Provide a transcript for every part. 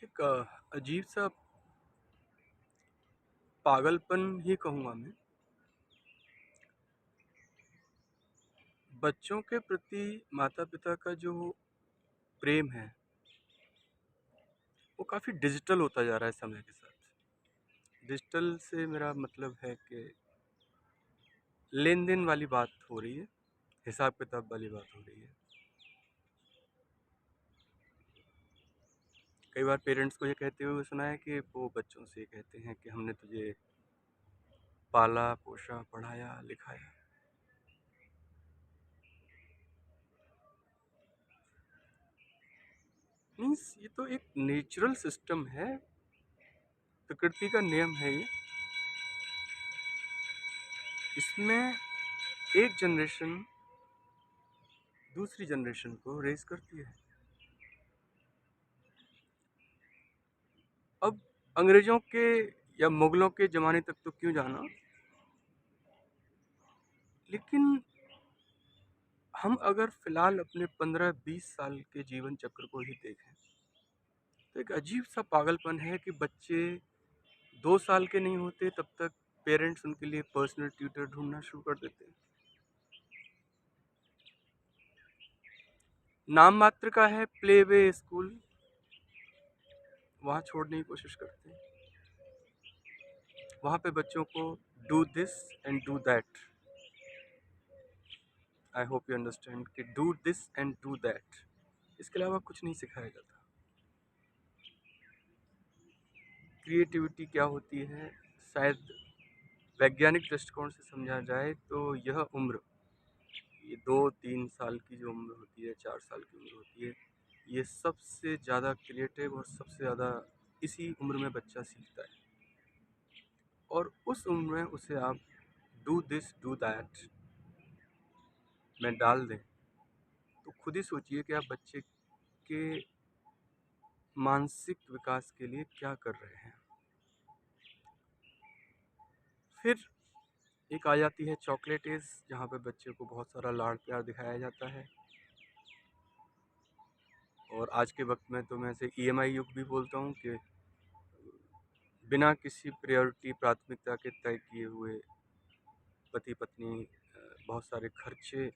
एक अजीब-सा पागलपन ही कहूँगा मैं। बच्चों के प्रति माता-पिता का जो प्रेम है, वो काफ़ी डिजिटल होता जा रहा है समय के साथ। डिजिटल से मेरा मतलब है कि लेन-देन वाली बात हो रही है, हिसाब-किताब वाली बात हो रही है। कई बार पेरेंट्स को ये कहते हुए सुना है कि वो बच्चों से ये कहते हैं कि हमने तुझे पाला, पोसा, पढ़ाया, लिखाया। मीन्स ये तो एक नेचुरल सिस्टम है, प्रकृति का नियम है ये। इसमें एक जनरेशन दूसरी जनरेशन को रेज़ करती है। अब अंग्रेज़ों के या मुग़लों के ज़माने तक तो क्यों जाना, लेकिन हम अगर फ़िलहाल अपने 15-20 साल के जीवन चक्र को ही देखें, तो एक अजीब-सा पागलपन है कि बच्चे 2 साल के नहीं होते तब तक पेरेंट्स उनके लिए पर्सनल ट्यूटर ढूँढना शुरू कर देते हैं। नाम मात्र का है प्ले वे स्कूल, वहाँ छोड़ने की कोशिश करते हैं। वहाँ पे बच्चों को do this and do that, I hope you understand, कि do this and do that, इसके अलावा कुछ नहीं सिखाया जाता। क्रिएटिविटी क्या होती है, शायद वैज्ञानिक दृष्टिकोण से समझा जाए तो यह उम्र, ये 2-3 साल की जो उम्र होती है, 4 साल की उम्र होती है, ये सबसे ज़्यादा क्रिएटिव और सबसे ज़्यादा इसी उम्र में बच्चा सीखता है। और उस उम्र में उसे आप डू दिस डू दैट में डाल दें, तो खुद ही सोचिए कि आप बच्चे के मानसिक विकास के लिए क्या कर रहे हैं। फिर एक आ जाती है चॉकलेट एज, जहाँ पे बच्चे को बहुत सारा लाड़ प्यार दिखाया जाता है। और आज के वक्त में तो मैं इसे ईएमआई युग भी बोलता हूँ कि बिना किसी प्रायोरिटी प्राथमिकता के तय किए हुए पति पत्नी बहुत सारे खर्चे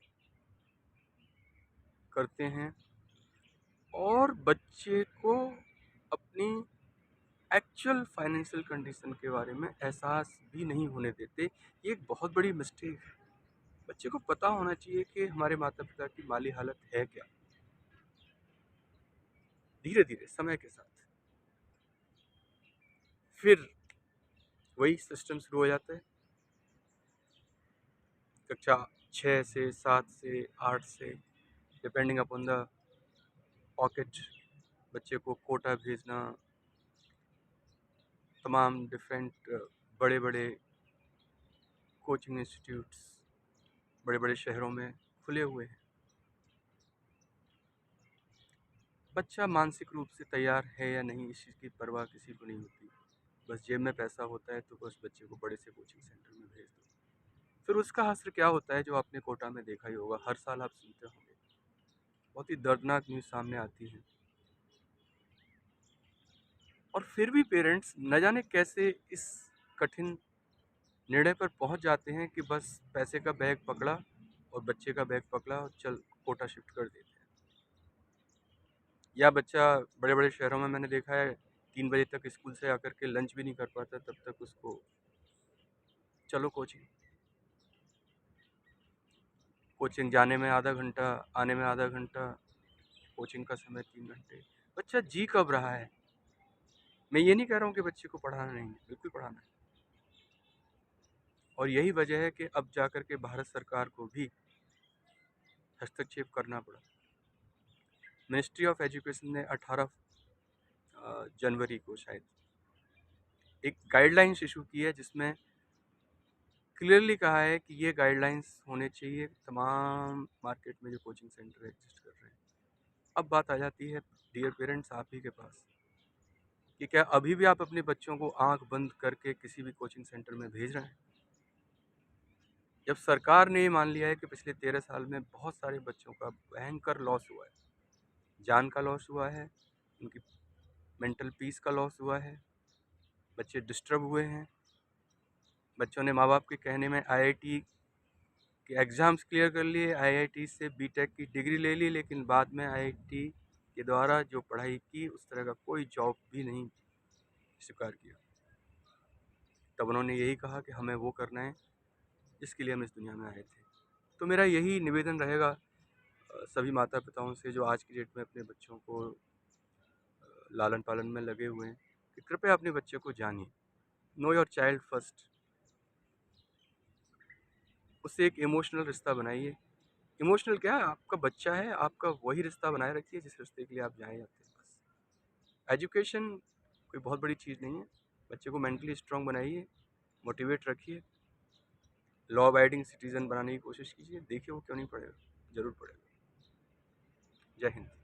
करते हैं और बच्चे को अपनी एक्चुअल फाइनेंशियल कंडीशन के बारे में एहसास भी नहीं होने देते। ये एक बहुत बड़ी मिस्टेक है। बच्चे को पता होना चाहिए कि हमारे माता पिता की माली हालत है क्या। धीरे धीरे समय के साथ फिर वही सिस्टम शुरू हो जाता है। कक्षा 6 से 7 से 8 से, डिपेंडिंग अपॉन द पॉकेट, बच्चे को कोटा भेजना, तमाम डिफरेंट बड़े बड़े कोचिंग इंस्टीट्यूट्स बड़े बड़े शहरों में खुले हुए हैं। बच्चा मानसिक रूप से तैयार है या नहीं, इस चीज़ की परवाह किसी को नहीं होती। बस जेब में पैसा होता है तो बस बच्चे को बड़े से कोचिंग सेंटर में भेज दो। फिर उसका हश्र क्या होता है जो आपने कोटा में देखा ही होगा, हर साल आप सुनते होंगे। बहुत ही दर्दनाक न्यूज़ सामने आती है। और फिर भी पेरेंट्स न जाने कैसे इस कठिन निर्णय पर पहुंच जाते हैं कि बस पैसे का बैग पकड़ा और बच्चे का बैग पकड़ा और चल कोटा शिफ्ट कर देते हैं। या बच्चा बड़े बड़े शहरों में मैंने देखा है 3 बजे तक स्कूल से आकर के लंच भी नहीं कर पाता, तब तक उसको चलो कोचिंग। कोचिंग जाने में आधा घंटा, आने में आधा घंटा, कोचिंग का समय 3 घंटे। बच्चा जी कब रहा है। मैं ये नहीं कह रहा हूँ कि बच्चे को पढ़ाना नहीं है, बिल्कुल पढ़ाना है। और यही वजह है कि अब जाकर के भारत सरकार को भी हस्तक्षेप करना पड़ा। मिनिस्ट्री ऑफ एजुकेशन ने 18 जनवरी को शायद एक गाइडलाइंस इशू की है, जिसमें क्लियरली कहा है कि ये गाइडलाइंस होने चाहिए तमाम मार्केट में जो कोचिंग सेंटर एग्जिस्ट कर रहे हैं। अब बात आ जाती है डियर पेरेंट्स आप ही के पास, कि क्या अभी भी आप अपने बच्चों को आंख बंद करके किसी भी कोचिंग सेंटर में भेज रहे हैं। जब सरकार ने ये मान लिया है कि पिछले 13 साल में बहुत सारे बच्चों का भयंकर लॉस हुआ है, जान का लॉस हुआ है, उनकी मेंटल पीस का लॉस हुआ है, बच्चे डिस्टर्ब हुए हैं, बच्चों ने माँ बाप के कहने में आईआईटी के एग्ज़ाम्स क्लियर कर लिए, आईआईटी से बीटेक की डिग्री ले ली, लेकिन बाद में आईआईटी के द्वारा जो पढ़ाई की उस तरह का कोई जॉब भी नहीं स्वीकार किया। तब उन्होंने यही कहा कि हमें वो करना है जिसके लिए हम इस दुनिया में आए थे। तो मेरा यही निवेदन रहेगा सभी माता पिताओं से जो आज की डेट में अपने बच्चों को लालन पालन में लगे हुए हैं कि कृपया अपने बच्चे को जानिए, नो योर चाइल्ड फर्स्ट, उससे एक इमोशनल रिश्ता बनाइए। इमोशनल क्या है, आपका बच्चा है, आपका वही रिश्ता बनाए रखिए जिस रिश्ते के लिए आप जाए जाते हैं। बस एजुकेशन कोई बहुत बड़ी चीज़ नहीं है, बच्चे को मेंटली स्ट्रांग बनाइए, मोटिवेट रखिए, लॉ अबाइडिंग सिटीज़न बनाने की कोशिश कीजिए, देखिए वो क्यों नहीं पढ़ेगा, ज़रूर पढ़ेगा। जय हिंद।